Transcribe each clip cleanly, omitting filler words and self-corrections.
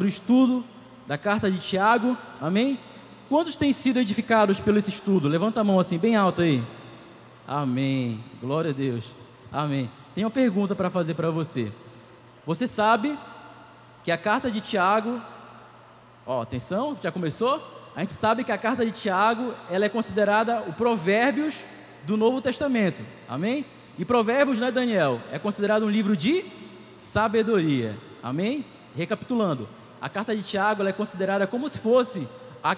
sobre o estudo da carta de Tiago, amém? Quantos têm sido edificados pelo esse estudo? Levanta a mão assim, bem alto aí. Amém, glória a Deus, amém. Tem uma pergunta para fazer para você. Você sabe que a carta de Tiago, atenção, já começou? A gente sabe que a carta de Tiago, ela é considerada o Provérbios do Novo Testamento, amém? E Provérbios, né, Daniel, é considerado um livro de sabedoria, amém? Recapitulando, a carta de Tiago, ela é considerada como se fosse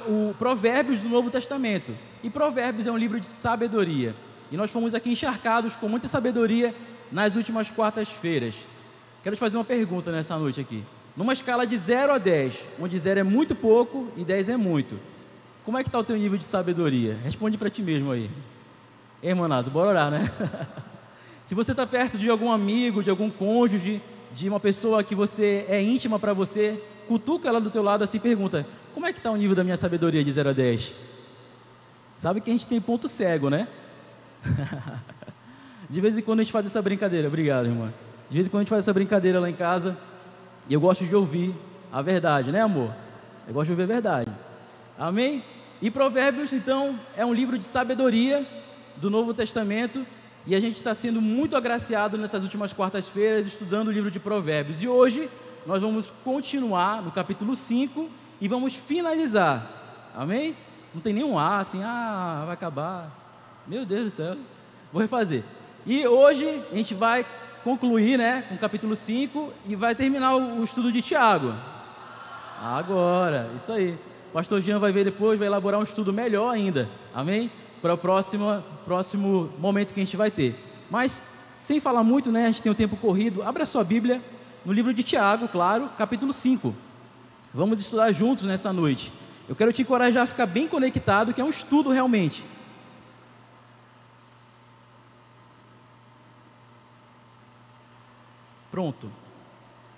o Provérbios do Novo Testamento, e Provérbios é um livro de sabedoria, e nós fomos aqui encharcados com muita sabedoria nas últimas quartas-feiras. Quero te fazer uma pergunta nessa noite aqui. Numa escala de 0 a 10, onde 0 é muito pouco e 10 é muito, como é que está o teu nível de sabedoria? Responde para ti mesmo aí. Irmãos, bora orar, né? Se você está perto de algum amigo, de algum cônjuge, de uma pessoa que você é íntima para você, cutuca ela do teu lado assim e pergunta: como é que está o nível da minha sabedoria de 0 a 10? Sabe que a gente tem ponto cego, né? De vez em quando a gente faz essa brincadeira. Obrigado, irmã. De vez em quando a gente faz essa brincadeira lá em casa, e eu gosto de ouvir a verdade, né, amor? Eu gosto de ouvir a verdade. Amém? E Provérbios, então, é um livro de sabedoria do Novo Testamento, e a gente está sendo muito agraciado nessas últimas quartas-feiras estudando o livro de Provérbios. E hoje nós vamos continuar no capítulo 5 e vamos finalizar. Amém? Não tem nenhum assim, vai acabar. Meu Deus do céu. Vou refazer. E hoje a gente vai concluir, né, com o capítulo 5 e vai terminar o estudo de Tiago. Agora, isso aí. O pastor Jean vai ver depois, vai elaborar um estudo melhor ainda. Amém? Para o próximo momento que a gente vai ter. Mas, sem falar muito, né, a gente tem o tempo corrido, abra sua Bíblia no livro de Tiago, claro, capítulo 5. Vamos estudar juntos nessa noite. Eu quero te encorajar a ficar bem conectado, que é um estudo realmente. Pronto.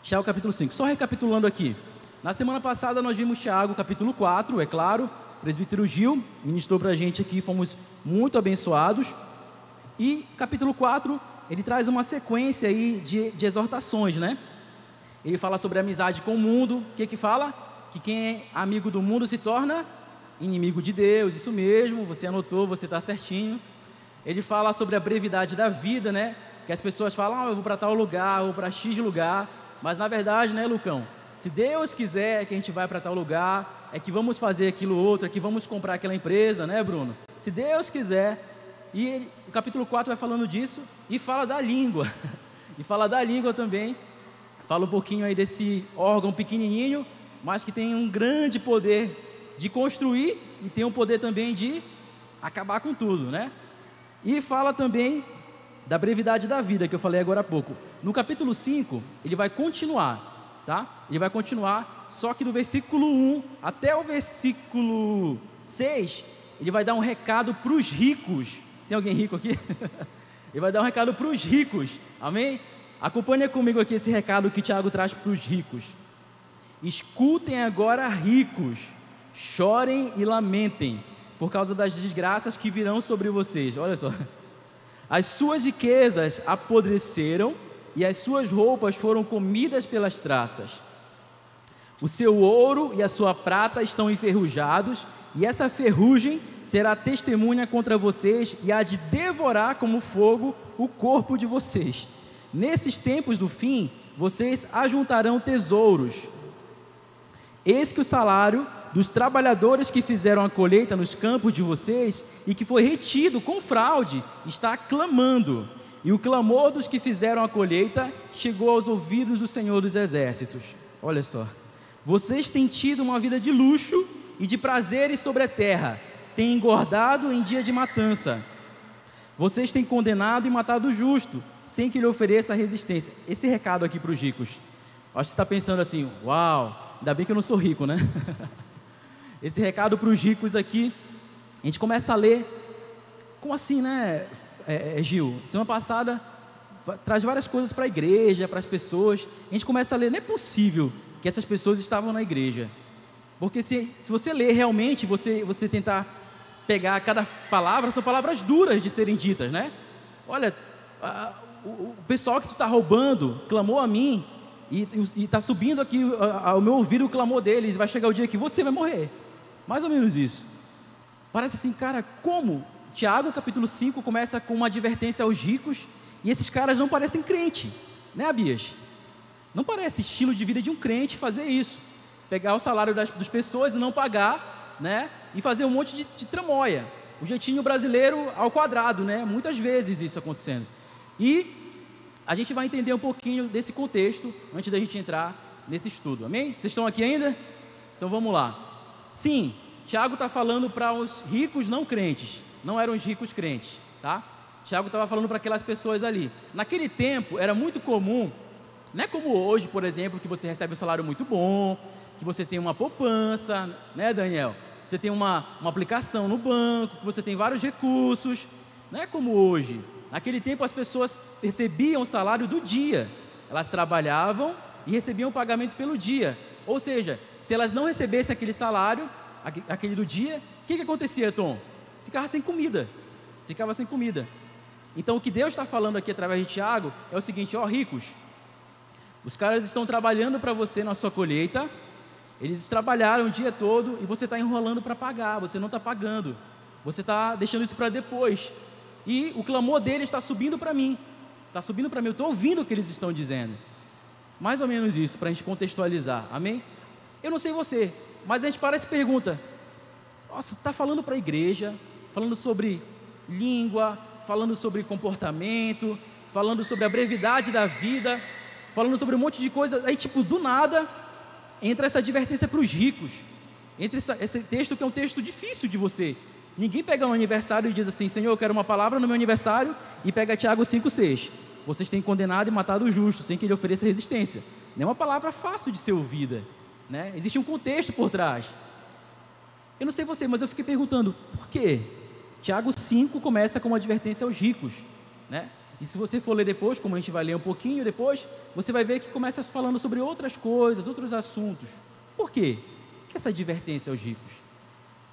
Tiago capítulo 5. Só recapitulando aqui. Na semana passada nós vimos Tiago capítulo 4, é claro. O presbítero Gil ministrou para a gente aqui, fomos muito abençoados. E capítulo 4, ele traz uma sequência aí de exortações, né? Ele fala sobre a amizade com o mundo. O que fala? Que quem é amigo do mundo se torna inimigo de Deus. Isso mesmo, você anotou, você está certinho. Ele fala sobre a brevidade da vida, né? Que as pessoas falam, eu vou para tal lugar, eu vou para X lugar, mas na verdade, né, Lucão, se Deus quiser que a gente vai para tal lugar, é que vamos fazer aquilo outro, é que vamos comprar aquela empresa, né, Bruno? Se Deus quiser. E o capítulo 4 vai falando disso e fala da língua, e fala da língua também, fala um pouquinho aí desse órgão pequenininho, mas que tem um grande poder de construir e tem um poder também de acabar com tudo, né? E fala também da brevidade da vida, que eu falei agora há pouco. No capítulo 5, ele vai continuar, tá? Ele vai continuar, só que do versículo 1 até o versículo 6, ele vai dar um recado para os ricos. Tem alguém rico aqui? Ele vai dar um recado para os ricos, amém? Acompanhe comigo aqui esse recado que Tiago traz para os ricos. Escutem agora, ricos, chorem e lamentem, por causa das desgraças que virão sobre vocês. Olha só. As suas riquezas apodreceram e as suas roupas foram comidas pelas traças. O seu ouro e a sua prata estão enferrujados, e essa ferrugem será testemunha contra vocês e há de devorar como fogo o corpo de vocês. Nesses tempos do fim, vocês ajuntarão tesouros. Eis que o salário dos trabalhadores que fizeram a colheita nos campos de vocês e que foi retido com fraude, está clamando, e o clamor dos que fizeram a colheita chegou aos ouvidos do Senhor dos Exércitos. Olha só, vocês têm tido uma vida de luxo e de prazeres sobre a terra, têm engordado em dia de matança, vocês têm condenado e matado o justo, sem que lhe ofereça resistência. Esse recado aqui para os ricos, acho que você está pensando assim, uau, ainda bem que eu não sou rico, né? Esse recado para os ricos aqui, a gente começa a ler, como assim, né, Gil? Semana passada, traz várias coisas para a igreja, para as pessoas, a gente começa a ler, não é possível que essas pessoas estavam na igreja, porque se você ler realmente, você tentar pegar cada palavra, são palavras duras de serem ditas, né? Olha, o pessoal que tu está roubando, clamou a mim, e está subindo aqui ao meu ouvido o clamor deles, vai chegar o dia que você vai morrer. Mais ou menos isso. Parece assim, cara, como? Tiago, capítulo 5, começa com uma advertência aos ricos, e esses caras não parecem crente, né, Abias? Não parece estilo de vida de um crente fazer isso, pegar o salário das pessoas e não pagar, né, e fazer um monte de tramóia, o jeitinho brasileiro ao quadrado, né, muitas vezes isso acontecendo. E a gente vai entender um pouquinho desse contexto, antes da gente entrar nesse estudo, amém? Vocês estão aqui ainda? Então vamos lá. Sim, Tiago está falando para os ricos não crentes, não eram os ricos crentes, tá? Tiago estava falando para aquelas pessoas ali. Naquele tempo era muito comum, não é como hoje, por exemplo, que você recebe um salário muito bom, que você tem uma poupança, né, Daniel? Você tem uma aplicação no banco, que você tem vários recursos, não é como hoje. Naquele tempo as pessoas recebiam o salário do dia, elas trabalhavam e recebiam o pagamento pelo dia. Ou seja, se elas não recebessem aquele salário, aquele do dia, o que acontecia, Tom? Ficava sem comida, Então o que Deus está falando aqui através de Tiago é o seguinte: ó ricos, os caras estão trabalhando para você na sua colheita, eles trabalharam o dia todo e você está enrolando para pagar, você não está pagando, você está deixando isso para depois, e o clamor deles está subindo para mim, eu estou ouvindo o que eles estão dizendo, mais ou menos isso, para a gente contextualizar, amém? Eu não sei você, mas a gente parece pergunta, nossa, está falando para a igreja, falando sobre língua, falando sobre comportamento, falando sobre a brevidade da vida, falando sobre um monte de coisa, aí tipo, do nada, entra essa advertência para os ricos, entra esse texto que é um texto difícil de você, ninguém pega no aniversário e diz assim, Senhor, eu quero uma palavra no meu aniversário, e pega Tiago 5,6, vocês têm condenado e matado o justo, sem que ele ofereça resistência, não é uma palavra fácil de ser ouvida, né? Existe um contexto por trás. Eu não sei você, mas eu fiquei perguntando, por quê? Tiago 5 começa com uma advertência aos ricos, né? E se você for ler depois, como a gente vai ler um pouquinho depois, você vai ver que começa falando sobre outras coisas, outros assuntos. Por quê? Que essa advertência aos ricos?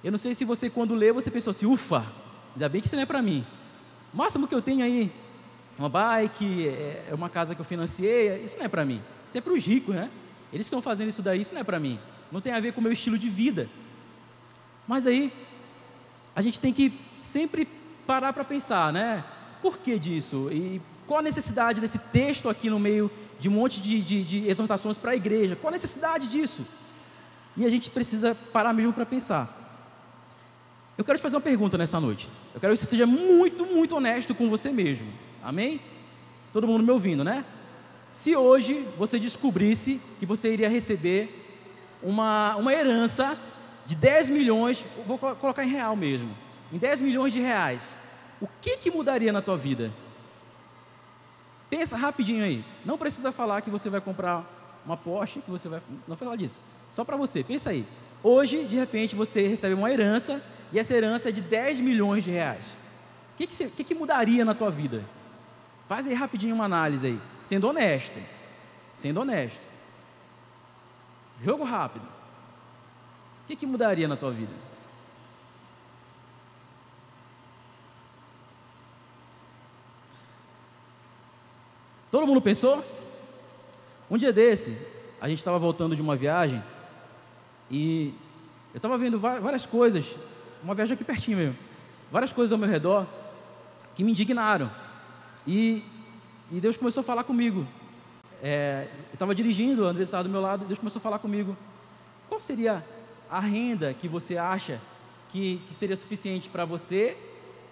Eu não sei se você, quando lê, você pensou assim, ufa, ainda bem que isso não é para mim. O máximo que eu tenho aí, uma bike, é uma casa que eu financiei, isso não é para mim. Isso é para os ricos, né? Eles estão fazendo isso daí, isso não é para mim. Não tem a ver com o meu estilo de vida. Mas aí, a gente tem que sempre parar para pensar, né? Por que disso? E qual a necessidade desse texto aqui no meio de um monte de exortações para a igreja? Qual a necessidade disso? E a gente precisa parar mesmo para pensar. Eu quero te fazer uma pergunta nessa noite. Eu quero que você seja muito, muito honesto com você mesmo. Amém? Todo mundo me ouvindo, né? Se hoje você descobrisse que você iria receber uma herança de 10 milhões, vou colocar em real mesmo, em 10 milhões de reais, o que mudaria na tua vida? Pensa rapidinho aí, não precisa falar que você vai comprar uma Porsche, que você vai, não falar disso, só para você, pensa aí, hoje de repente você recebe uma herança, e essa herança é de 10 milhões de reais, o que mudaria na tua vida? Faz aí rapidinho uma análise aí, sendo honesto, jogo rápido, o que mudaria na tua vida? Todo mundo pensou? Um dia desse, a gente estava voltando de uma viagem, e eu estava vendo várias coisas, uma viagem aqui pertinho mesmo, várias coisas ao meu redor, que me indignaram, e Deus começou a falar comigo, eu estava dirigindo, o André estava do meu lado, Deus começou a falar comigo, qual seria a renda que você acha que seria suficiente para você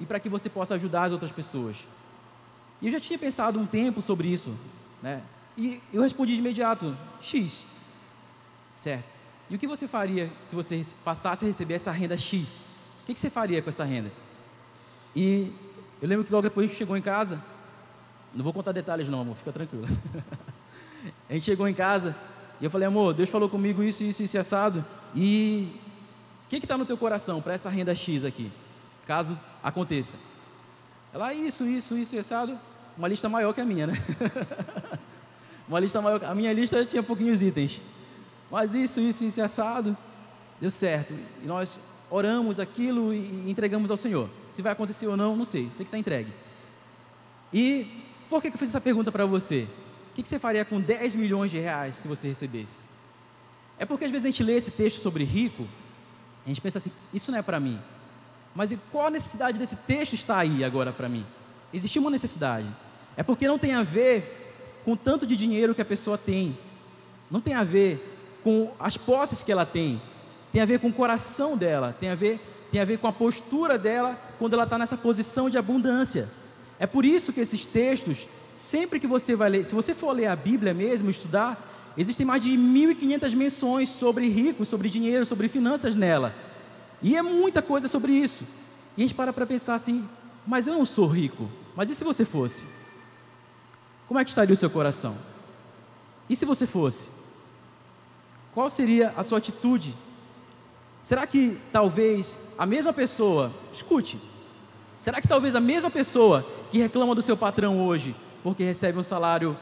e para que você possa ajudar as outras pessoas? E eu já tinha pensado um tempo sobre isso, né? E eu respondi de imediato, X, certo? E o que você faria se você passasse a receber essa renda X? O que você faria com essa renda? E eu lembro que logo depois a gente chegou em casa, não vou contar detalhes não, amor, fica tranquilo. A gente chegou em casa e eu falei, amor, Deus falou comigo isso assado, e o que está no teu coração para essa renda X aqui, caso aconteça? Ela, isso assado, uma lista maior que a minha, né? Uma lista maior, a minha lista tinha pouquinhos itens, mas isso assado, deu certo, e nós oramos aquilo e entregamos ao Senhor. Se vai acontecer ou não, não sei, sei que está entregue. E por que eu fiz essa pergunta para você? o que você faria com 10 milhões de reais se você recebesse? É porque às vezes a gente lê esse texto sobre rico, a gente pensa assim, isso não é para mim. Mas qual a necessidade desse texto estar aí agora para mim? Existe uma necessidade. É porque não tem a ver com o tanto de dinheiro que a pessoa tem. Não tem a ver com as posses que ela tem. Tem a ver com o coração dela. Tem a ver com a postura dela quando ela está nessa posição de abundância. É por isso que esses textos, sempre que você vai ler, se você for ler a Bíblia mesmo, estudar, existem mais de 1.500 menções sobre ricos, sobre dinheiro, sobre finanças nela. E é muita coisa sobre isso. E a gente para pensar assim, mas eu não sou rico. Mas e se você fosse? Como é que estaria o seu coração? E se você fosse? Qual seria a sua atitude? Será que talvez a mesma pessoa, escute, será que talvez a mesma pessoa que reclama do seu patrão hoje, porque recebe um salário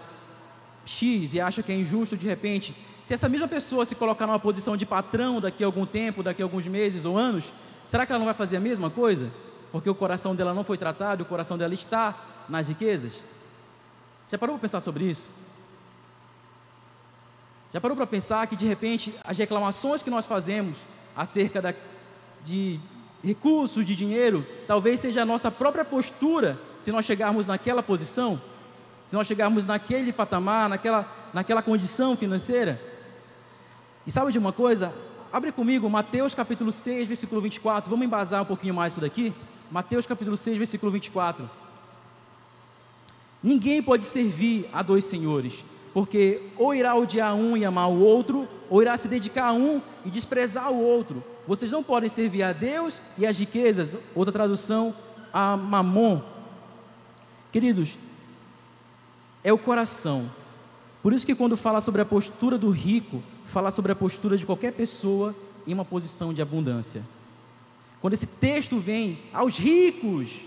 X e acha que é injusto de repente, se essa mesma pessoa se colocar numa posição de patrão daqui a algum tempo, daqui a alguns meses ou anos, será que ela não vai fazer a mesma coisa? Porque o coração dela não foi tratado, o coração dela está nas riquezas? Você já parou para pensar sobre isso? Já parou para pensar que de repente as reclamações que nós fazemos acerca de recursos, de dinheiro, talvez seja a nossa própria postura, se nós chegarmos naquela posição, se nós chegarmos naquele patamar, naquela condição financeira? E sabe de uma coisa? Abre comigo Mateus capítulo 6, versículo 24, vamos embasar um pouquinho mais isso daqui. Mateus capítulo 6, versículo 24. Ninguém pode servir a dois senhores, porque ou irá odiar um e amar o outro, ou irá se dedicar a um e desprezar o outro. Vocês não podem servir a Deus e às riquezas. Outra tradução, a mamon. Queridos, é o coração. Por isso que quando fala sobre a postura do rico, fala sobre a postura de qualquer pessoa em uma posição de abundância. Quando esse texto vem aos ricos,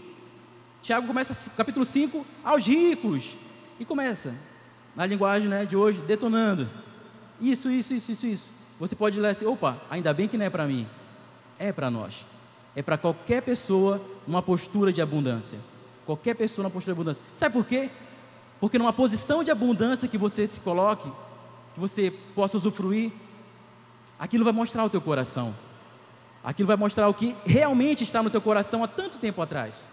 Tiago começa capítulo 5, aos ricos, e começa, na linguagem de hoje, detonando, isso, você pode ler assim, opa, ainda bem que não é para mim, é para nós, é para qualquer pessoa numa postura de abundância, qualquer pessoa numa postura de abundância. Sabe por quê? Porque numa posição de abundância que você se coloque, que você possa usufruir, aquilo vai mostrar o teu coração, aquilo vai mostrar o que realmente está no teu coração há tanto tempo atrás,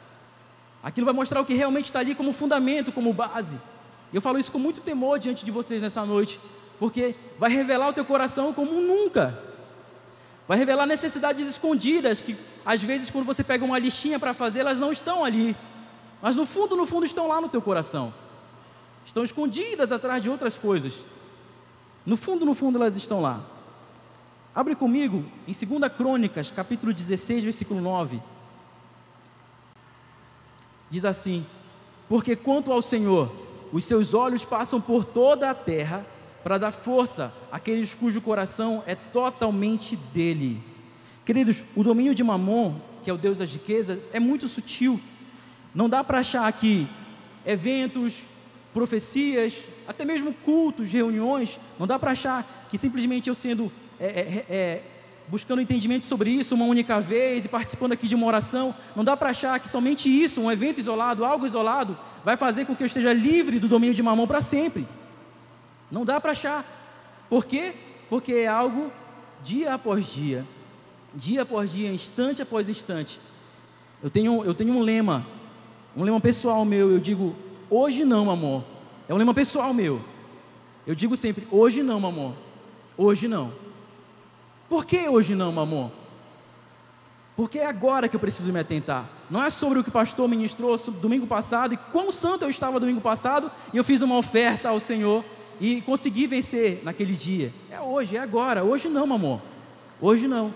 aquilo vai mostrar o que realmente está ali como fundamento, como base. Eu falo isso com muito temor diante de vocês nessa noite, porque vai revelar o teu coração como nunca, vai revelar necessidades escondidas, que às vezes quando você pega uma listinha para fazer, elas não estão ali, mas no fundo estão lá no teu coração, estão escondidas atrás de outras coisas, no fundo elas estão lá. Abre comigo em 2 Crônicas, capítulo 16, versículo 9. Diz assim: porque quanto ao Senhor, os seus olhos passam por toda a terra, para dar força àqueles cujo coração é totalmente dele. Queridos, o domínio de Mamon, que é o Deus das riquezas, é muito sutil. Não dá para achar que eventos, profecias, até mesmo cultos, reuniões, não dá para achar que simplesmente eu sendo buscando entendimento sobre isso uma única vez e participando aqui de uma oração, não dá para achar que somente isso, um evento isolado, algo isolado, vai fazer com que eu esteja livre do domínio de Mamon para sempre. Não dá para achar. Por quê? Porque é algo dia após dia, instante após instante. Eu tenho um lema pessoal meu, eu digo, hoje não, Mamon. É um lema pessoal meu. Eu digo sempre, hoje não, Mamon. Hoje não. Por que hoje não, Mamon? Porque é agora que eu preciso me atentar. Não é sobre o que o pastor ministrou domingo passado, e quão santo eu estava domingo passado, e eu fiz uma oferta ao Senhor, e consegui vencer naquele dia. É hoje, é agora. Hoje não, Mamon. Hoje não.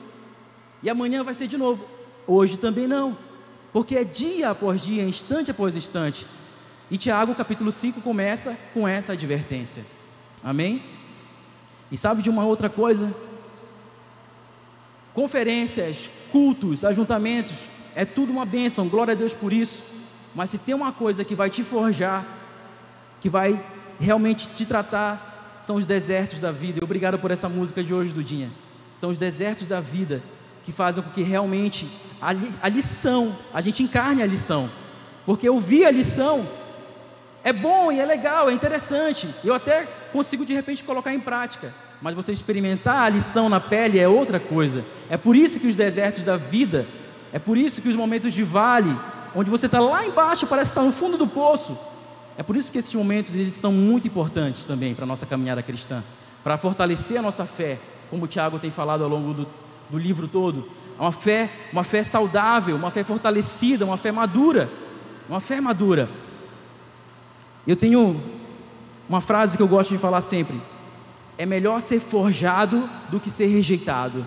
E amanhã vai ser de novo. Hoje também não. Porque é dia após dia, instante após instante. E Tiago capítulo 5 começa com essa advertência. Amém? E sabe de uma outra coisa? Conferências, cultos, ajuntamentos, é tudo uma bênção, glória a Deus por isso. Mas se tem uma coisa que vai te forjar, que vai realmente te tratar, são os desertos da vida. E obrigado por essa música de hoje, Dudinha. São os desertos da vida que fazem com que realmente a lição, a gente encarne a lição. Porque ouvir a lição É bom e é legal, é interessante. Eu até consigo de repente colocar em prática. Mas você experimentar a lição na pele é outra coisa. É por isso que os desertos da vida, é por isso que os momentos de vale, onde você está lá embaixo, parece estar no fundo do poço, é por isso que esses momentos eles são muito importantes também para a nossa caminhada cristã, para fortalecer a nossa fé, como o Tiago tem falado ao longo do livro todo. Uma fé saudável, uma fé fortalecida, uma fé madura. Uma fé madura. Eu tenho uma frase que eu gosto de falar sempre: é melhor ser forjado do que ser rejeitado.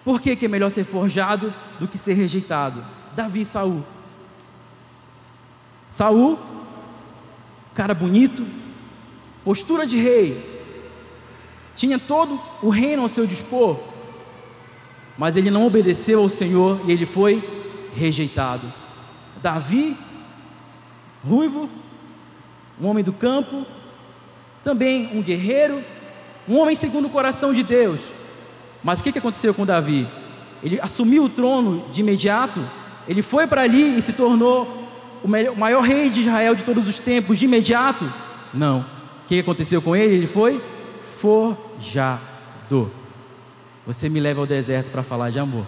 Por que é melhor ser forjado do que ser rejeitado? Davi e Saul. Saul, cara bonito, postura de rei, tinha todo o reino ao seu dispor, mas ele não obedeceu ao Senhor e ele foi rejeitado. Davi, ruivo, um homem do campo, também um guerreiro, um homem segundo o coração de Deus. Mas o que aconteceu com Davi? Ele assumiu o trono de imediato, ele foi para ali e se tornou o maior rei de Israel de todos os tempos de imediato? Não. O que aconteceu com ele? Ele foi forjado. Você me leva ao deserto para falar de amor.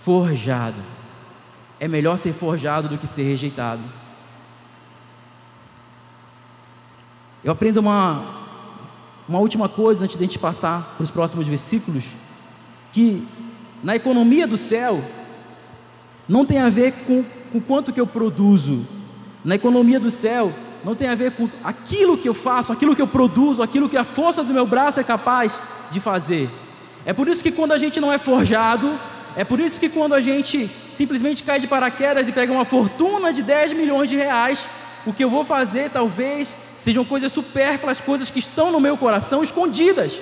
Forjado. É melhor ser forjado do que ser rejeitado. Eu aprendo uma última coisa antes de a gente passar para os próximos versículos, que na economia do céu não tem a ver com quanto que eu produzo. Na economia do céu não tem a ver com aquilo que eu faço, aquilo que eu produzo, aquilo que a força do meu braço é capaz de fazer. É por isso que quando a gente não é forjado, é por isso que quando a gente simplesmente cai de paraquedas e pega uma fortuna de 10 milhões de reais, o que eu vou fazer talvez sejam coisas supérfluas, coisas que estão no meu coração escondidas.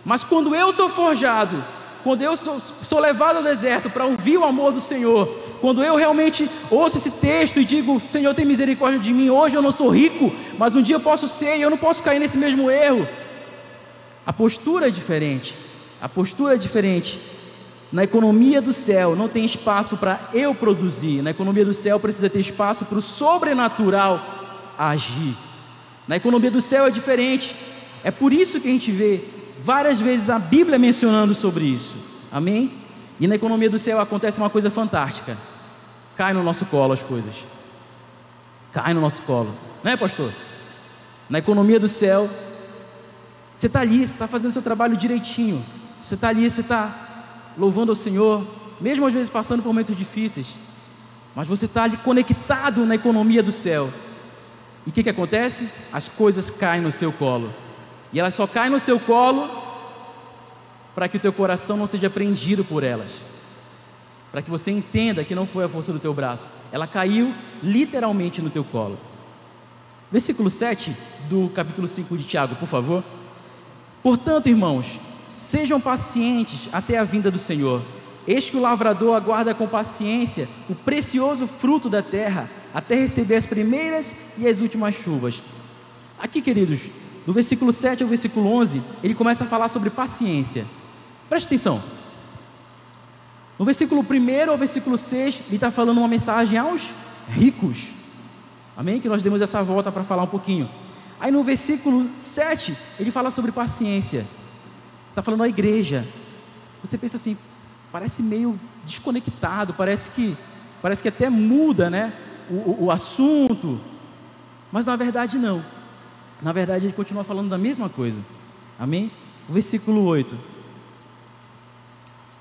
Mas quando eu sou forjado, quando eu sou levado ao deserto para ouvir o amor do Senhor, quando eu realmente ouço esse texto e digo: Senhor, tem misericórdia de mim, hoje eu não sou rico, mas um dia eu posso ser, e eu não posso cair nesse mesmo erro. A postura é diferente. A postura é diferente. Na economia do céu não tem espaço para eu produzir. Na economia do céu precisa ter espaço para o sobrenatural agir. Na economia do céu é diferente. É por isso que a gente vê várias vezes a Bíblia mencionando sobre isso. Amém? E na economia do céu acontece uma coisa fantástica. Cai no nosso colo as coisas. Cai no nosso colo. Não é, pastor? Na economia do céu, você está ali, você está fazendo seu trabalho direitinho. Você está ali, você está louvando ao Senhor, mesmo às vezes passando por momentos difíceis, mas você está ali conectado na economia do céu. E o que acontece? As coisas caem no seu colo. E elas só caem no seu colo para que o teu coração não seja prendido por elas, para que você entenda que não foi a força do teu braço, ela caiu literalmente no teu colo. Versículo 7 do capítulo 5 de Tiago, por favor. Portanto, irmãos, sejam pacientes até a vinda do Senhor. Eis que o lavrador aguarda com paciência o precioso fruto da terra, até receber as primeiras e as últimas chuvas. Aqui, queridos, do versículo 7 ao versículo 11, ele começa a falar sobre paciência. Preste atenção. No versículo 1 ao versículo 6, ele está falando uma mensagem aos ricos. Amém? Que nós demos essa volta para falar um pouquinho. Aí no versículo 7, ele fala sobre paciência. Está falando à igreja. Você pensa assim, parece meio desconectado, parece que até muda, né, o assunto, mas na verdade não. Na verdade ele continua falando da mesma coisa. Amém? O versículo 8: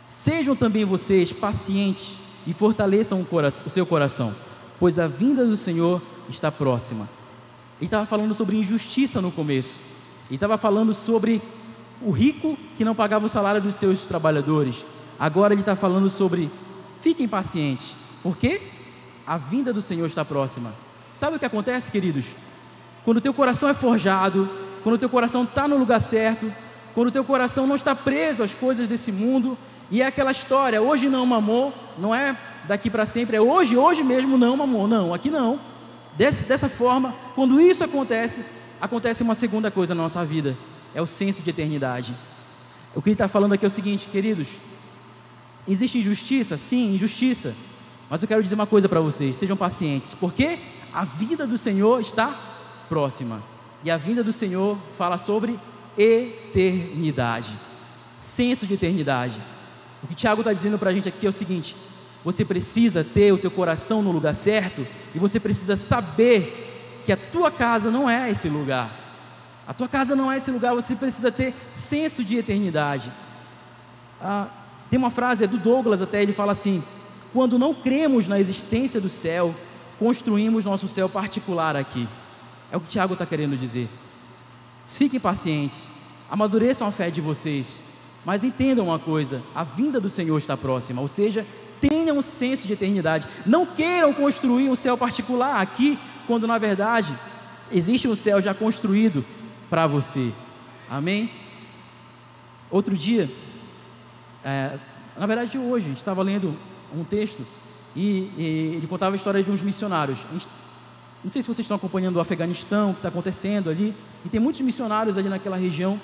sejam também vocês pacientes e fortaleçam o seu coração, pois a vinda do Senhor está próxima. Ele estava falando sobre injustiça no começo. Ele estava falando sobre o rico que não pagava o salário dos seus trabalhadores. Agora ele está falando sobre: fiquem pacientes, porque a vinda do Senhor está próxima. Sabe o que acontece, queridos? Quando o teu coração é forjado, quando o teu coração está no lugar certo, quando o teu coração não está preso às coisas desse mundo, e é aquela história: hoje não, mamô, não é daqui para sempre, é hoje mesmo não, mamô, não, aqui não. Dessa forma, quando isso acontece uma segunda coisa na nossa vida: é o senso de eternidade. O que ele está falando aqui é o seguinte, queridos: existe injustiça? Sim, injustiça. Mas eu quero dizer uma coisa para vocês: sejam pacientes, porque A vinda do Senhor está próxima. E a vinda do Senhor fala sobre eternidade, senso de eternidade. O que Tiago está dizendo para a gente aqui é o seguinte: você precisa ter o teu coração no lugar certo, e você precisa saber que a tua casa não é esse lugar. A tua casa não é esse lugar. Você precisa ter senso de eternidade. Tem uma frase, é do Douglas até, ele fala assim: quando não cremos na existência do céu, construímos nosso céu particular aqui. É o que Tiago está querendo dizer. Fiquem pacientes, amadureçam a fé de vocês, mas entendam uma coisa: a vinda do Senhor está próxima. Ou seja, tenham um senso de eternidade. Não queiram construir um céu particular aqui, quando na verdade existe um céu já construído para você. Amém? Outro dia, na verdade hoje, a gente estava lendo um texto e ele contava a história de uns missionários. Não sei se vocês estão acompanhando o Afeganistão, o que está acontecendo ali, e tem muitos missionários ali naquela região,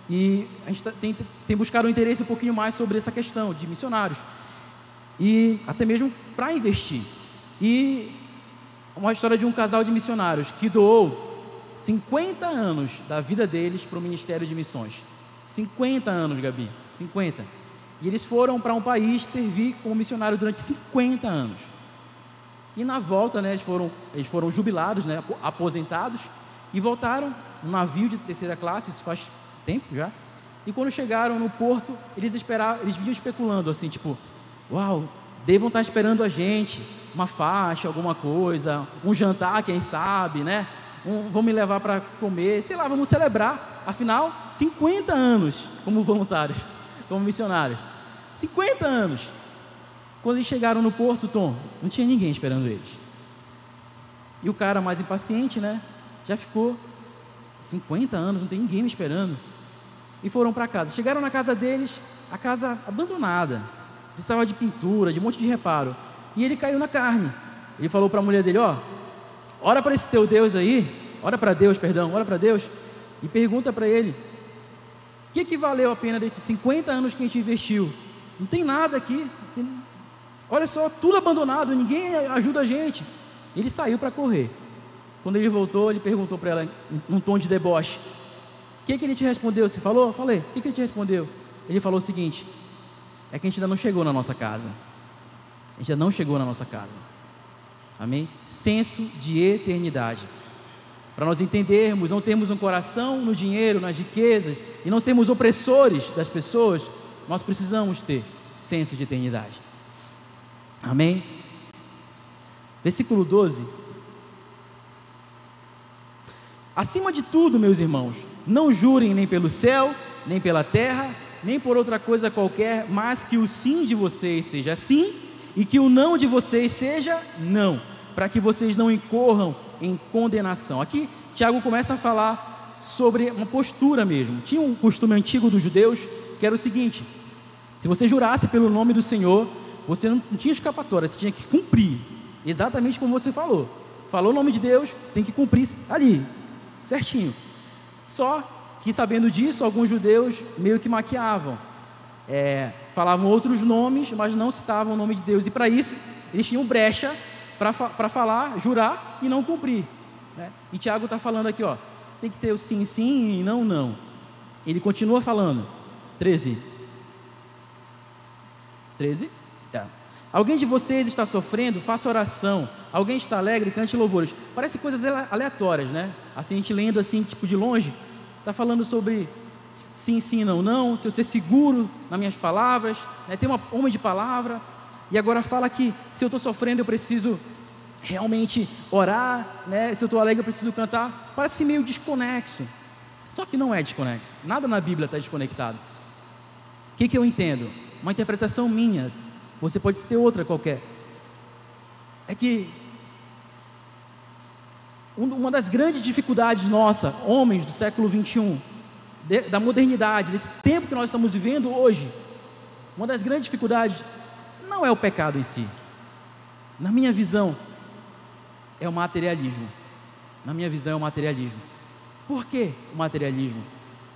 e a gente tem buscado um interesse um pouquinho mais sobre essa questão de missionários, e até mesmo para investir. E uma história de um casal de missionários que doou 50 anos da vida deles para o Ministério de Missões. 50 anos, Gabi, 50. E eles foram para um país servir como missionário durante 50 anos. E na volta, né, eles foram jubilados, né, aposentados, e voltaram num navio de terceira classe, isso faz tempo já. E quando chegaram no porto, eles vinham especulando assim, tipo: uau, devam estar esperando a gente, uma faixa, alguma coisa, um jantar, quem sabe, né? Vão me levar para comer, sei lá, vamos celebrar. Afinal, 50 anos como voluntários, como missionários. 50 anos. Quando eles chegaram no porto, Tom, não tinha ninguém esperando eles. E o cara mais impaciente, né, já ficou 50 anos, não tem ninguém me esperando. E foram para casa. Chegaram na casa deles, a casa abandonada, precisava de pintura, de um monte de reparo. E ele caiu na carne. Ele falou para a mulher dele: ó, ora para esse teu Deus aí, ora para Deus, e pergunta para ele: o que valeu a pena desses 50 anos que a gente investiu? Não tem nada aqui, olha só, tudo abandonado, ninguém ajuda a gente. Ele saiu para correr. Quando ele voltou, ele perguntou para ela, num tom de deboche: o que ele te respondeu? Você falou? Falei. O que ele te respondeu? Ele falou o seguinte: é que a gente ainda não chegou na nossa casa. A gente ainda não chegou na nossa casa. Amém? Senso de eternidade. Para nós entendermos, não termos um coração no dinheiro, nas riquezas, e não sermos opressores das pessoas, nós precisamos ter senso de eternidade. Amém? Versículo 12. Acima de tudo, meus irmãos, não jurem nem pelo céu, nem pela terra, nem por outra coisa qualquer, mas que o sim de vocês seja sim, e que o não de vocês seja não, para que vocês não incorram em condenação. Aqui Tiago começa a falar sobre uma postura mesmo. Tinha um costume antigo dos judeus, que era o seguinte: se você jurasse pelo nome do Senhor, você não tinha escapatória, você tinha que cumprir, exatamente como você falou. Falou o nome de Deus, tem que cumprir ali, certinho. Só que, sabendo disso, alguns judeus meio que maquiavam, falavam outros nomes, mas não citavam o nome de Deus, e para isso eles tinham brecha para falar, jurar e não cumprir, né? E Tiago está falando aqui, ó, tem que ter o sim, sim e não, não. Ele continua falando, 13. Alguém de vocês está sofrendo, faça oração. Alguém está alegre, cante louvores. Parece coisas aleatórias, né? Assim, a gente lendo assim, tipo de longe, está falando sobre sim, sim, não, não, se eu ser seguro nas minhas palavras, né? Tem uma homem de palavra. E agora fala que se eu estou sofrendo, eu preciso realmente orar, né? Se eu estou alegre, eu preciso cantar. Parece meio desconexo. Só que não é desconexo. Nada na Bíblia está desconectado. O que eu entendo? Uma interpretação minha, você pode ter outra qualquer. É que uma das grandes dificuldades nossa, homens do século 21, da modernidade, desse tempo que nós estamos vivendo hoje, uma das grandes dificuldades não é o pecado em si. Na minha visão, é o materialismo. Na minha visão, é o materialismo. Por que o materialismo?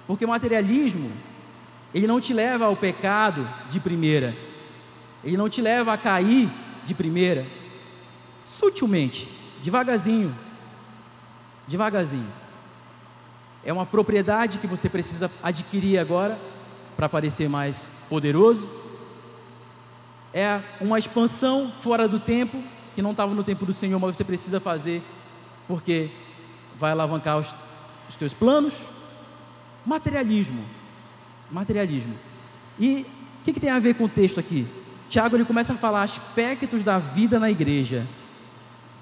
Porque o materialismo, ele não te leva ao pecado de primeira. Ele não te leva a cair de primeira. Sutilmente, devagarzinho, devagarzinho. É uma propriedade que você precisa adquirir agora para parecer mais poderoso. É uma expansão fora do tempo, que não estava no tempo do Senhor, mas você precisa fazer, porque vai alavancar os teus planos. Materialismo. E o que tem a ver com o texto aqui? Tiago, ele começa a falar aspectos da vida na igreja.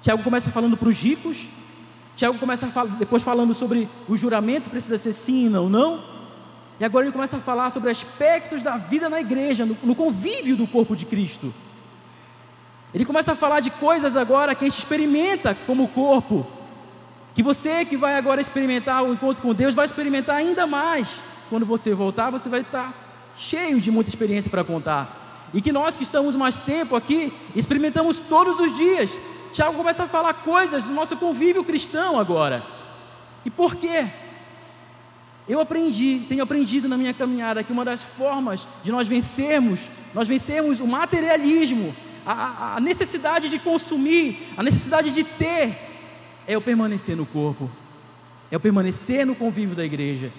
Tiago começa falando para os ricos. Tiago começa depois falando sobre o juramento, precisa ser sim e não. E agora ele começa a falar sobre aspectos da vida na igreja, no convívio do corpo de Cristo. Ele começa a falar de coisas agora que a gente experimenta como corpo, que você que vai agora experimentar o encontro com Deus, vai experimentar ainda mais. Quando você voltar, você vai estar cheio de muita experiência para contar. E que nós que estamos mais tempo aqui, experimentamos todos os dias. Tiago começa a falar coisas do nosso convívio cristão agora. E por quê? Tenho aprendido na minha caminhada que uma das formas de nós vencermos o materialismo, a necessidade de consumir, a necessidade de ter, é eu permanecer no corpo, é eu permanecer no convívio da igreja.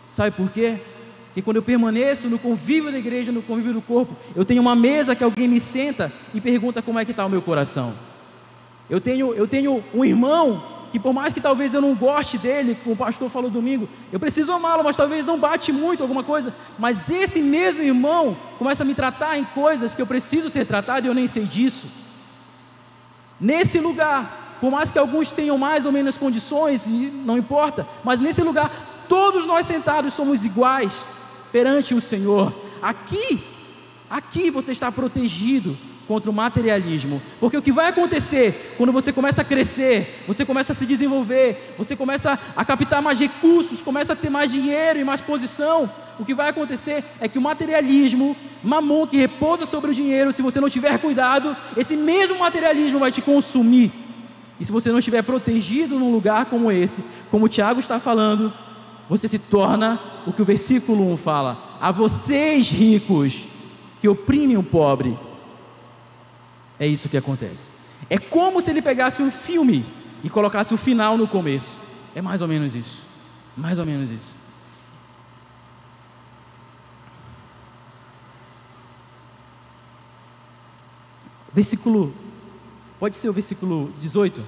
Sabe por quê? Porque quando eu permaneço no convívio da igreja, no convívio do corpo, eu tenho uma mesa que alguém me senta e pergunta como é que está o meu coração. Eu tenho um irmão que, por mais que talvez eu não goste dele, como o pastor falou domingo, eu preciso amá-lo, mas talvez não bate muito alguma coisa, mas esse mesmo irmão começa a me tratar em coisas que eu preciso ser tratado e eu nem sei disso. Nesse lugar, por mais que alguns tenham mais ou menos condições, e não importa, mas nesse lugar, todos nós sentados somos iguais perante o Senhor. Aqui você está protegido contra o materialismo, porque o que vai acontecer quando você começa a crescer, você começa a se desenvolver, você começa a captar mais recursos, começa a ter mais dinheiro e mais posição, o que vai acontecer é que o materialismo, mamon, que repousa sobre o dinheiro, se você não tiver cuidado, esse mesmo materialismo vai te consumir. E se você não estiver protegido num lugar como esse, como o Tiago está falando, você se torna o que o versículo 1 fala: a vocês ricos que oprimem o pobre. É isso que acontece. É como se ele pegasse um filme e colocasse o final no começo. É mais ou menos isso. Mais ou menos isso. Versículo, pode ser o versículo 18.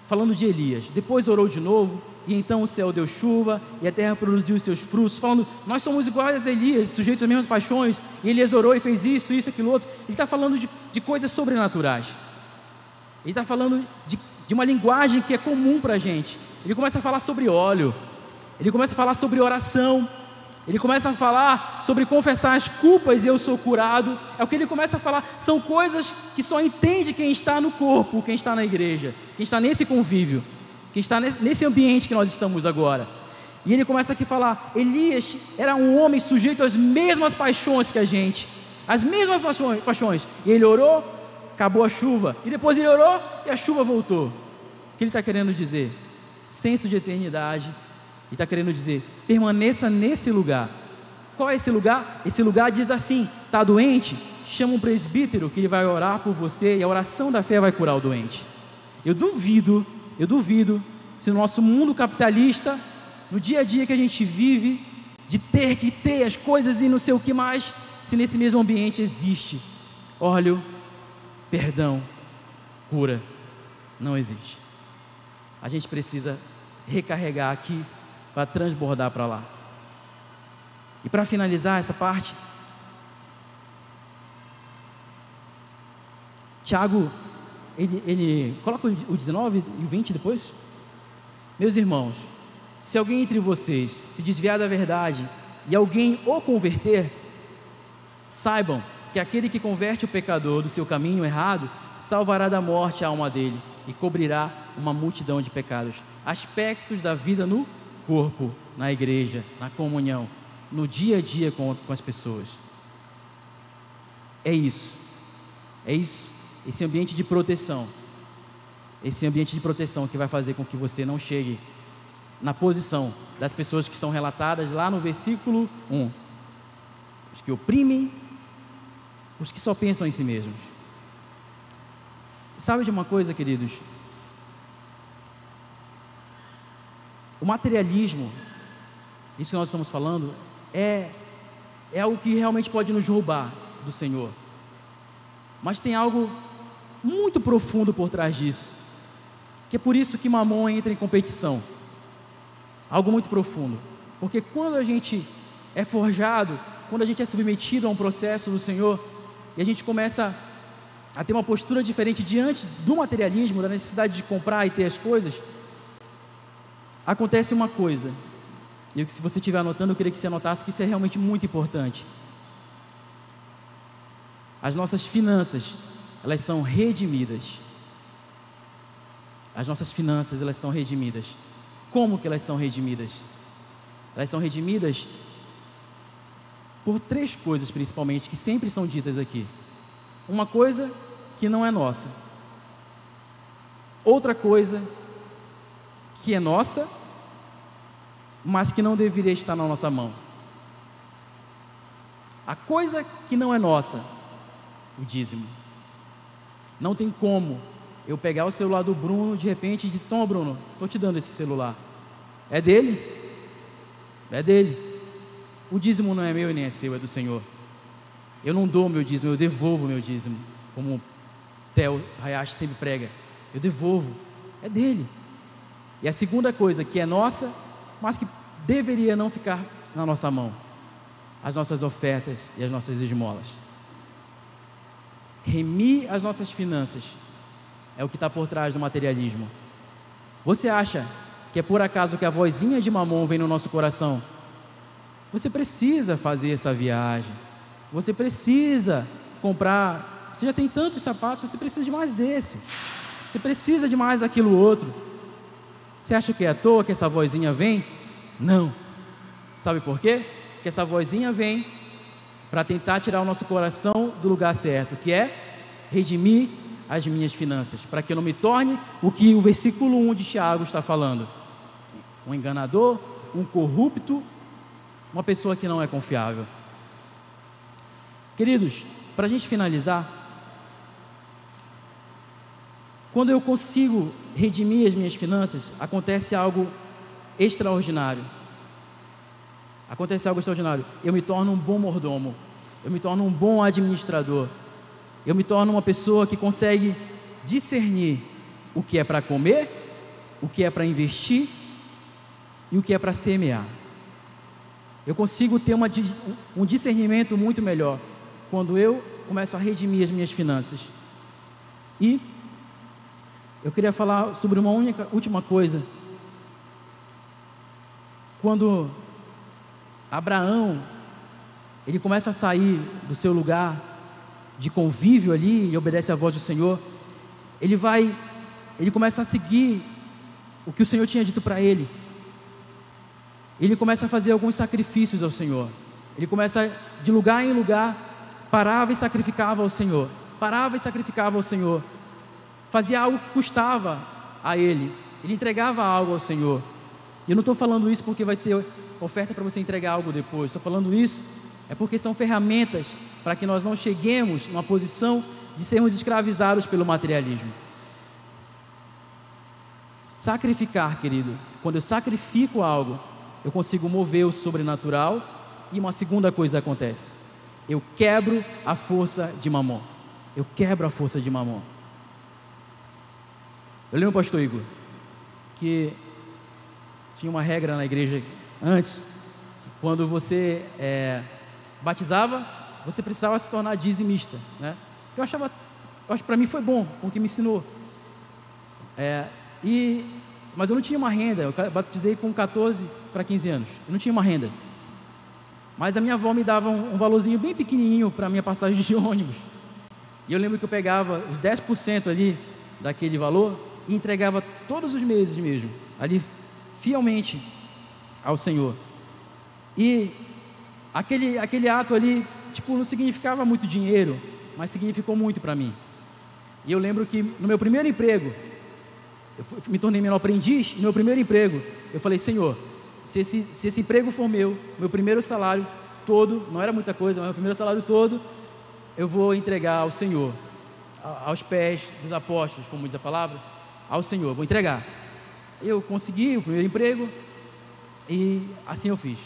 Falando de Elias. Depois orou de novo, e então o céu deu chuva, e a terra produziu os seus frutos, falando, nós somos iguais a Elias, sujeitos às mesmas paixões, e Elias orou e fez isso, aquilo, outro. Ele está falando de coisas sobrenaturais. Ele está falando de uma linguagem que é comum para a gente. Ele começa a falar sobre óleo, ele começa a falar sobre oração, ele começa a falar sobre confessar as culpas e eu sou curado. É o que ele começa a falar, são coisas que só entende quem está no corpo, quem está na igreja, quem está nesse convívio, quem está nesse ambiente que nós estamos agora. E ele começa aqui a falar, Elias era um homem sujeito às mesmas paixões que a gente, as mesmas paixões, e ele orou, acabou a chuva, e depois ele orou e a chuva voltou. O que ele está querendo dizer? Senso de eternidade. E está querendo dizer, permaneça nesse lugar. Qual é esse lugar? Esse lugar diz assim, está doente? Chama um presbítero que ele vai orar por você, e a oração da fé vai curar o doente. Eu duvido, se no nosso mundo capitalista, no dia a dia que a gente vive, de ter que ter as coisas e não sei o que mais, se nesse mesmo ambiente existe óleo, perdão, cura. Não existe. A gente precisa recarregar aqui para transbordar para lá. E para finalizar essa parte, Tiago, ele coloca o 19 e o 20 depois. Meus irmãos, se alguém entre vocês se desviar da verdade e alguém o converter, saibam que aquele que converte o pecador do seu caminho errado, salvará da morte a alma dele e cobrirá uma multidão de pecados. Aspectos da vida no corpo, na igreja, na comunhão, no dia a dia com as pessoas. É isso, esse ambiente de proteção, que vai fazer com que você não chegue na posição das pessoas que são relatadas lá no versículo 1, os que oprimem, os que só pensam em si mesmos. Sabe de uma coisa, queridos? O materialismo, isso que nós estamos falando, é algo que realmente pode nos roubar do Senhor. Mas tem algo muito profundo por trás disso, que é por isso que Mamon entra em competição. Algo muito profundo, porque quando a gente é forjado, quando a gente é submetido a um processo do Senhor, e a gente começa a ter uma postura diferente diante do materialismo, da necessidade de comprar e ter as coisas, acontece uma coisa, e se você estiver anotando, eu queria que você anotasse que isso é realmente muito importante. As nossas finanças, elas são redimidas. As nossas finanças, elas são redimidas. Como que elas são redimidas? Elas são redimidas por 3 coisas principalmente, que sempre são ditas aqui. Uma coisa que não é nossa. Outra coisa que é nossa, mas que não deveria estar na nossa mão. A coisa que não é nossa, o dízimo. Não tem como eu pegar o celular do Bruno de repente e dizer: toma, Bruno, estou te dando esse celular. É dele? É dele. O dízimo não é meu e nem é seu, é do Senhor. Eu não dou meu dízimo, eu devolvo meu dízimo. Como Theo Hayashi sempre prega, eu devolvo, é dele. E a segunda coisa que é nossa, mas que deveria não ficar na nossa mão, as nossas ofertas e as nossas esmolas. Remir as nossas finanças é o que está por trás do materialismo. Você acha que é por acaso que a vozinha de Mamon vem no nosso coração? Você precisa fazer essa viagem, você precisa comprar, você já tem tantos sapatos, você precisa de mais desse, você precisa de mais daquilo outro. Você acha que é à toa que essa vozinha vem? Não. Sabe por quê? Porque essa vozinha vem para tentar tirar o nosso coração do lugar certo, que é redimir as minhas finanças, para que eu não me torne o que o versículo 1 de Tiago está falando: um enganador, um corrupto, uma pessoa que não é confiável. Queridos, para a gente finalizar, quando eu consigo redimir as minhas finanças, acontece algo extraordinário. Acontece algo extraordinário. Eu me torno um bom mordomo, eu me torno um bom administrador, eu me torno uma pessoa que consegue discernir o que é para comer, o que é para investir e o que é para semear. Eu consigo ter um discernimento muito melhor quando eu começo a redimir as minhas finanças. E eu queria falar sobre uma última coisa. Quando Abraão, ele começa a sair do seu lugar de convívio ali e obedece à voz do Senhor, ele começa a seguir o que o Senhor tinha dito para ele. Ele começa a fazer alguns sacrifícios ao Senhor. Ele começa de lugar em lugar, parava e sacrificava ao Senhor, parava e sacrificava ao Senhor, fazia algo que custava a ele entregava algo ao Senhor. E eu não estou falando isso porque vai ter oferta para você entregar algo depois, estou falando isso porque são ferramentas para que nós não cheguemos numa posição de sermos escravizados pelo materialismo. Sacrificar, querido, quando eu sacrifico algo, eu consigo mover o sobrenatural. E uma segunda coisa acontece: eu quebro a força de Mamon. Eu quebro a força de Mamon. Eu lembro, pastor Igor, que tinha uma regra na igreja antes, que quando você batizava, você precisava se tornar dizimista, né? Eu acho que para mim foi bom, porque me ensinou. Mas eu não tinha uma renda. Eu batizei com 14 para 15 anos. Eu não tinha uma renda. Mas a minha avó me dava um valorzinho bem pequenininho para a minha passagem de ônibus. E eu lembro que eu pegava os 10% ali daquele valor e entregava todos os meses mesmo, ali fielmente ao Senhor. E aquele ato ali, não significava muito dinheiro, mas significou muito para mim. E eu lembro que no meu primeiro emprego, eu me tornei menor aprendiz. No meu primeiro emprego, eu falei: Senhor, se esse emprego for meu primeiro salário todo, não era muita coisa, mas meu primeiro salário todo, eu vou entregar ao Senhor aos pés dos apóstolos, como diz a palavra, ao Senhor, vou entregar. Eu consegui o primeiro emprego e assim eu fiz.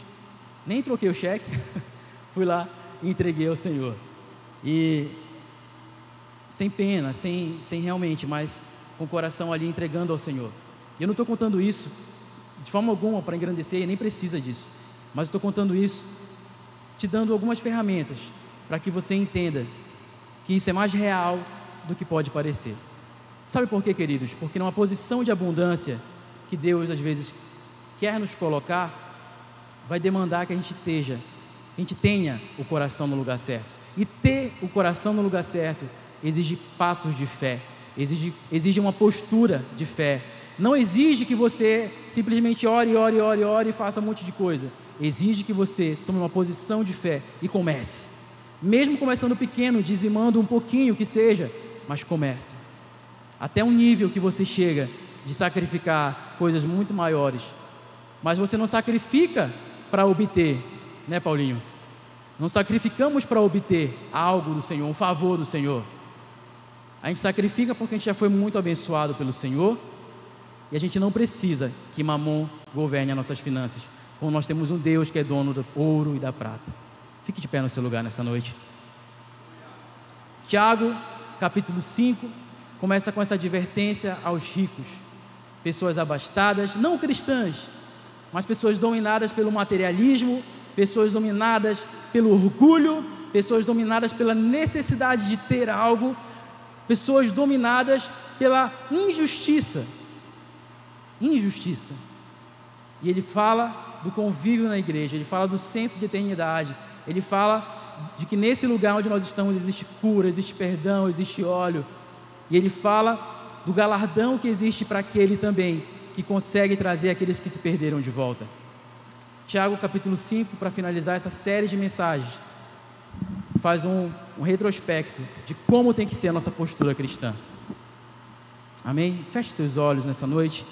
Nem troquei o cheque, fui lá e entreguei ao Senhor. E sem pena, sem realmente, mas com o coração ali entregando ao Senhor. E eu não estou contando isso de forma alguma para engrandecer, e nem precisa disso, mas estou contando isso te dando algumas ferramentas para que você entenda que isso é mais real do que pode parecer. Sabe por quê, queridos? Porque numa posição de abundância que Deus às vezes quer nos colocar, vai demandar que a gente tenha o coração no lugar certo. E ter o coração no lugar certo exige passos de fé, exige uma postura de fé. Não exige que você simplesmente ore e faça um monte de coisa. Exige que você tome uma posição de fé e comece. Mesmo começando pequeno, dizimando um pouquinho que seja, mas comece. Até um nível que você chega de sacrificar coisas muito maiores. Mas você não sacrifica para obter, né, Paulinho? Não sacrificamos para obter algo do Senhor, um favor do Senhor. A gente sacrifica porque a gente já foi muito abençoado pelo Senhor e a gente não precisa que Mamon governe as nossas finanças, como nós temos um Deus que é dono do ouro e da prata. Fique de pé no seu lugar nessa noite. Tiago, capítulo 5, começa com essa advertência aos ricos, pessoas abastadas, não cristãs, mas pessoas dominadas pelo materialismo, pessoas dominadas pelo orgulho, pessoas dominadas pela necessidade de ter algo, pessoas dominadas pela injustiça. E ele fala do convívio na igreja, ele fala do senso de eternidade, ele fala de que nesse lugar onde nós estamos existe cura, existe perdão, existe óleo, e ele fala do galardão que existe para aquele também que consegue trazer aqueles que se perderam de volta. Tiago capítulo 5, para finalizar essa série de mensagens, faz um retrospecto de como tem que ser a nossa postura cristã. Amém? Feche seus olhos nessa noite.